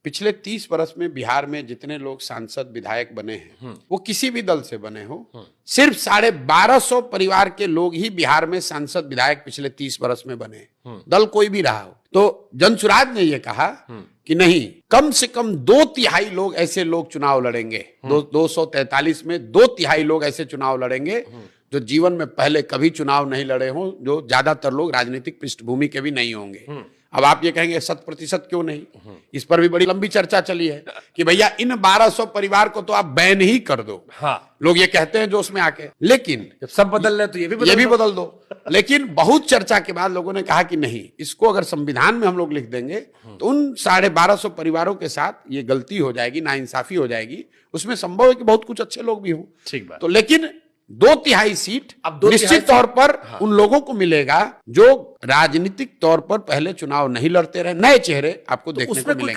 पिछले 30 वर्ष में बिहार में जितने लोग सांसद विधायक बने हैं वो किसी भी दल से बने हो, सिर्फ 1250 परिवार के लोग ही बिहार में सांसद विधायक पिछले 30 वर्ष में बने, दल कोई भी रहा हो। तो जनसुराज ने ये कहा कि नहीं, कम से कम 2/3 लोग ऐसे लोग चुनाव लड़ेंगे। 243 में 2/3 लोग ऐसे चुनाव लड़ेंगे जो जीवन में पहले कभी चुनाव नहीं लड़े हों, जो ज्यादातर लोग राजनीतिक पृष्ठभूमि के भी नहीं होंगे। अब आप ये कहेंगे 100% क्यों नहीं, इस पर भी बड़ी लंबी चर्चा चली है कि भैया इन 1200 परिवार को तो आप बैन ही कर दो। हाँ, लोग ये कहते हैं जो उसमें आके, लेकिन जब सब बदल रहे तो ये भी बदल दो। लेकिन बहुत चर्चा के बाद लोगों ने कहा कि नहीं, इसको अगर संविधान में हम लोग लिख देंगे तो उन 1250 परिवारों के साथ ये गलती हो जाएगी, नाइंसाफी हो जाएगी। उसमें संभव है कि बहुत कुछ अच्छे लोग भी हों, ठीक बात। तो लेकिन 2/3 सीट अब 2/3 निश्चित तौर पर उन लोगों को मिलेगा जो राजनीतिक तौर पर पहले चुनाव नहीं लड़ते रहे, नए चेहरे आपको देखने को मिलेंगे।